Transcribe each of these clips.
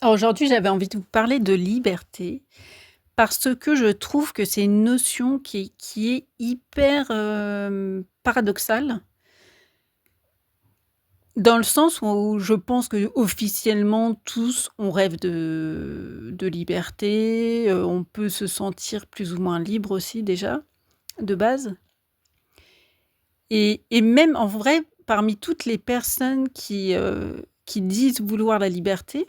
Alors aujourd'hui, j'avais envie de vous parler de liberté parce que je trouve que c'est une notion qui est hyper, paradoxale, dans le sens où je pense qu'officiellement tous on rêve de liberté, on peut se sentir plus ou moins libre aussi déjà, de base et même en vrai, parmi toutes les personnes qui disent vouloir la liberté,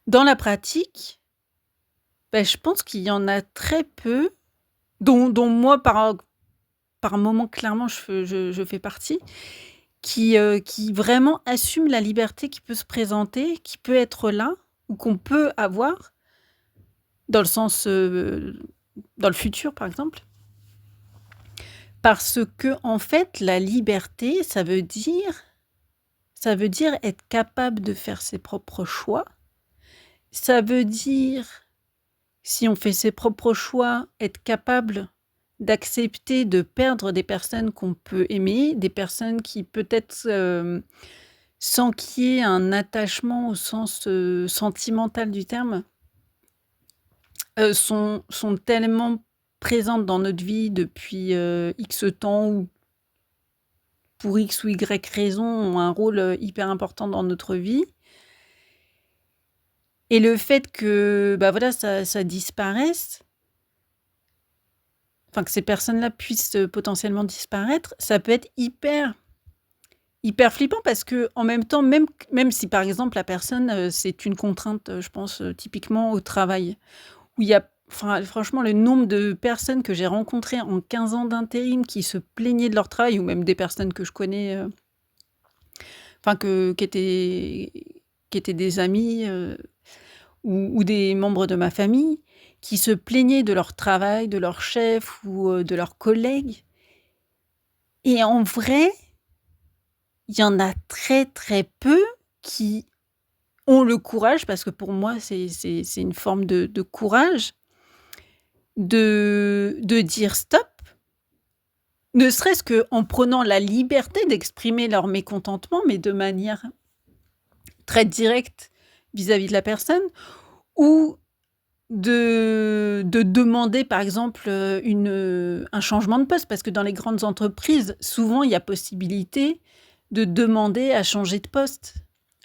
dans la pratique, bah, je pense qu'il y en a très peu, dont moi par moment clairement je fais partie, qui vraiment assument la liberté qui peut se présenter, qui peut être là ou qu'on peut avoir dans le sens, dans le futur par exemple. Parce que en fait la liberté ça veut dire être capable de faire ses propres choix. Ça veut dire, si on fait ses propres choix, être capable d'accepter de perdre des personnes qu'on peut aimer, des personnes qui peut-être, sans qu'il y ait un attachement au sens, sentimental du terme, sont tellement présentes dans notre vie depuis, X temps ou pour X ou Y raison ont un rôle, hyper important dans notre vie et le fait que, bah, voilà, ça disparaisse, enfin que ces personnes-là puissent, potentiellement disparaître, ça peut être hyper flippant parce que en même temps, même si par exemple la personne, c'est une contrainte, je pense, typiquement au travail où il y a enfin franchement le nombre de personnes que j'ai rencontrées en 15 ans d'intérim qui se plaignaient de leur travail ou même des personnes que je connais, enfin que qui étaient des amis, ou des membres de ma famille qui se plaignaient de leur travail, de leur chef ou, de leurs collègues et en vrai, il y en a très, très peu qui ont le courage, parce que pour moi c'est une forme de courage, de dire stop, ne serait-ce qu'en prenant la liberté d'exprimer leur mécontentement, mais de manière très directe vis-à-vis de la personne ou de demander par exemple, un changement de poste. Parce que dans les grandes entreprises, souvent il y a possibilité de demander à changer de poste.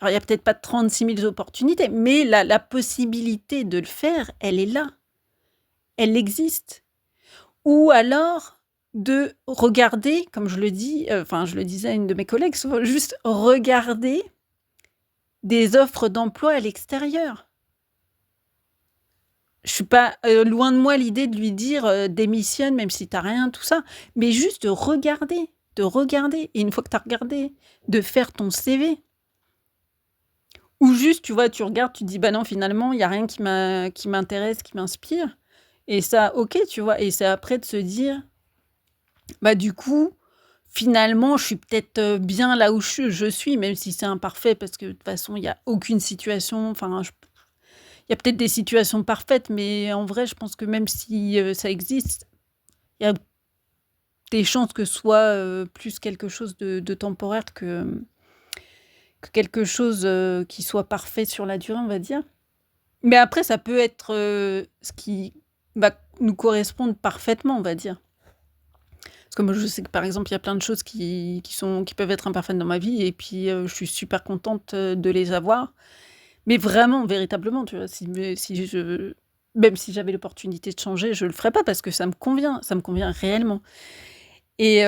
Alors il y a peut-être pas 36 000 opportunités, mais la possibilité de le faire, elle est là, elle existe. Ou alors de regarder, comme je le dis, enfin je le disais à une de mes collègues souvent, juste regarder des offres d'emploi à l'extérieur. Je suis pas, loin de moi l'idée de lui dire, «Démissionne même si tu as rien», tout ça, mais juste de regarder et une fois que tu as regardé, de faire ton CV. Ou juste, tu vois, tu regardes, tu te dis: «Bah non, finalement, il y a rien qui m'intéresse, qui m'inspire» et ça, OK, tu vois? Et c'est après de se dire: «Bah, du coup, finalement, je suis peut-être, bien là où je suis», même si c'est imparfait parce que de toute façon, il y a aucune situation, enfin, il y a peut-être des situations parfaites, mais en vrai, je pense que même si, ça existe, il y a des chances que ce soit, plus quelque chose de temporaire que quelque chose, qui soit parfait sur la durée, on va dire. Mais après, ça peut être, ce qui va nous correspondre parfaitement, on va dire. Parce que moi, je sais que, par exemple, il y a plein de choses qui peuvent être imparfaites dans ma vie et puis, je suis super contente, de les avoir. Mais vraiment, véritablement, tu vois? Si je même si j'avais l'opportunité de changer, je le ferais pas parce que ça me convient réellement et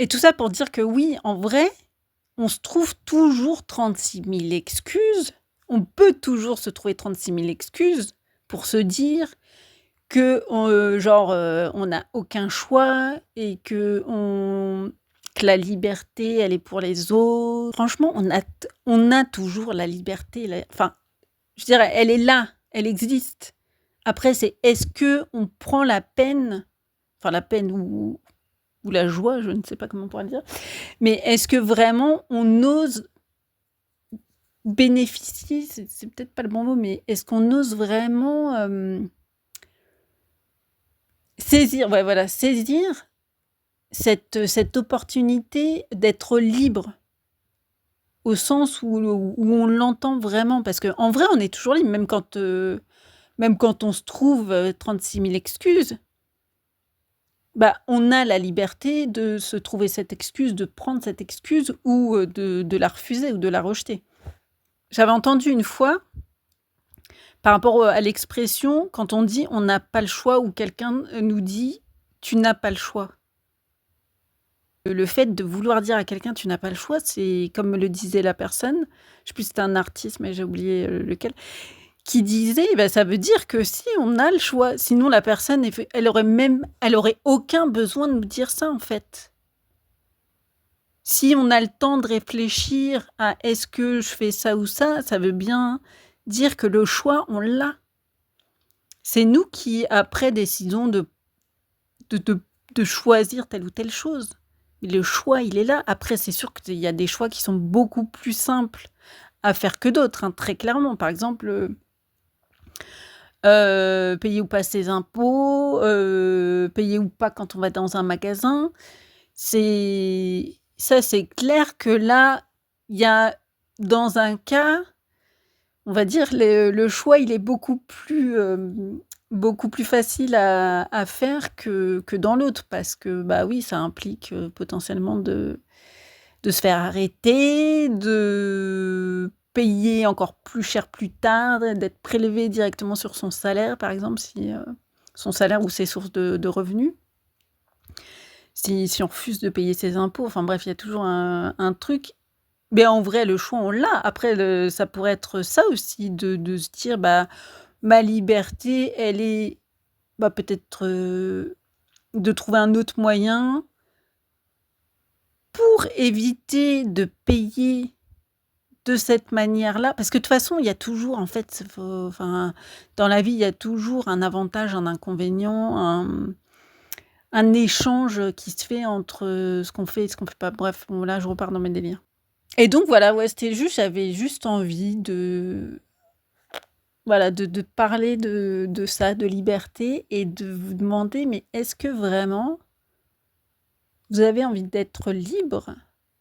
tout ça pour dire que oui, en vrai, on se trouve toujours 36 000 excuses. On peut toujours se trouver 36 000 excuses pour se dire qu'on, genre, on n'a aucun choix et que la liberté, elle est pour les autres. Franchement, on a toujours la liberté, enfin, je dirais, elle est là, elle existe. Après, c'est est-ce qu'on prend la peine, enfin la peine ou la joie, je ne sais pas comment on pourrait le dire, mais est-ce que vraiment on ose bénéficier, c'est peut-être pas le bon mot, mais est-ce qu'on ose vraiment, saisir, ouais, voilà, saisir cette opportunité d'être libre au sens où on l'entend vraiment. Parce qu'en vrai, on est toujours libre, même quand on se trouve 36 000 excuses, bah, on a la liberté de se trouver cette excuse, de prendre cette excuse ou de la refuser ou de la rejeter. J'avais entendu une fois, par rapport à l'expression, quand on dit on n'a pas le choix ou quelqu'un nous dit tu n'as pas le choix. Le fait de vouloir dire à quelqu'un tu n'as pas le choix, c'est comme me le disait la personne, je sais plus si c'était un artiste, mais j'ai oublié lequel, qui disait bah, ça veut dire que si on a le choix, sinon la personne, elle aurait aucun besoin de nous dire ça en fait. Si on a le temps de réfléchir à est-ce que je fais ça ou ça veut bien dire que le choix, on l'a. C'est nous qui, après, décidons de choisir telle ou telle chose. Mais le choix, il est là. Après, c'est sûr qu'il y a des choix qui sont beaucoup plus simples à faire que d'autres, hein, très clairement. Par exemple, payer ou pas ses impôts, payer ou pas quand on va dans un magasin. C'est clair que là, il y a dans un cas, on va dire, le choix, il est beaucoup plus facile à faire que dans l'autre. Parce que, bah oui, ça implique potentiellement de se faire arrêter, de payer encore plus cher plus tard, d'être prélevé directement sur son salaire, par exemple, si son salaire ou ses sources de revenus. Si on refuse de payer ses impôts, enfin bref, il y a toujours un truc. Mais en vrai, le choix, on l'a. Après, ça pourrait être ça aussi, de se dire, bah, ma liberté, elle est bah, peut-être de trouver un autre moyen pour éviter de payer de cette manière-là. Parce que de toute façon, il y a toujours, en fait, dans la vie, il y a toujours un avantage, un inconvénient, un échange qui se fait entre ce qu'on fait et ce qu'on fait pas. Bref, bon, là, je repars dans mes délires. Et donc, voilà, ouais, j'avais juste envie de parler de ça, de liberté, et de vous demander, mais est-ce que vraiment vous avez envie d'être libre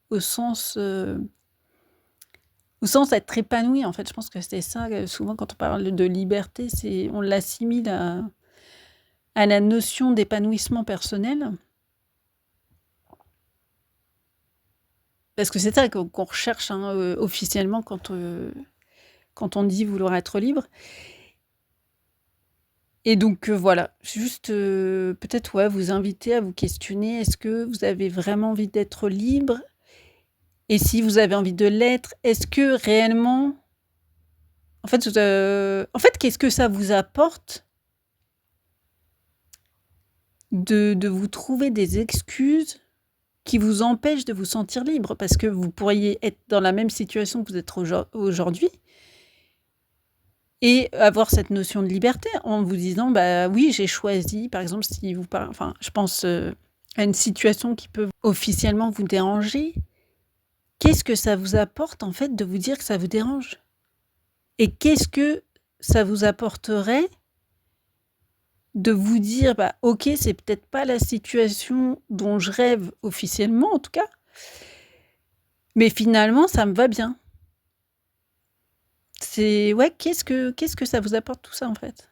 au sens d'être épanoui, en fait? Je pense que c'est ça, souvent quand on parle de liberté, on l'assimile à la notion d'épanouissement personnel. Parce que c'est ça qu'on recherche, hein, officiellement quand on dit vouloir être libre. Et donc voilà, juste peut-être ouais, vous inviter à vous questionner, est-ce que vous avez vraiment envie d'être libre? Et si vous avez envie de l'être, est-ce que réellement, en fait, qu'est-ce que ça vous apporte de vous trouver des excuses qui vous empêchent de vous sentir libre? Parce que vous pourriez être dans la même situation que vous êtes aujourd'hui et avoir cette notion de liberté en vous disant, bah oui, j'ai choisi, par exemple, si vous parlez, enfin, je pense à une situation qui peut officiellement vous déranger. Qu'est-ce que ça vous apporte, en fait, de vous dire que ça vous dérange? Et qu'est-ce que ça vous apporterait de vous dire, bah ok, c'est peut-être pas la situation dont je rêve officiellement, en tout cas, mais finalement, ça me va bien. Ouais, qu'est-ce que ça vous apporte tout ça, en fait?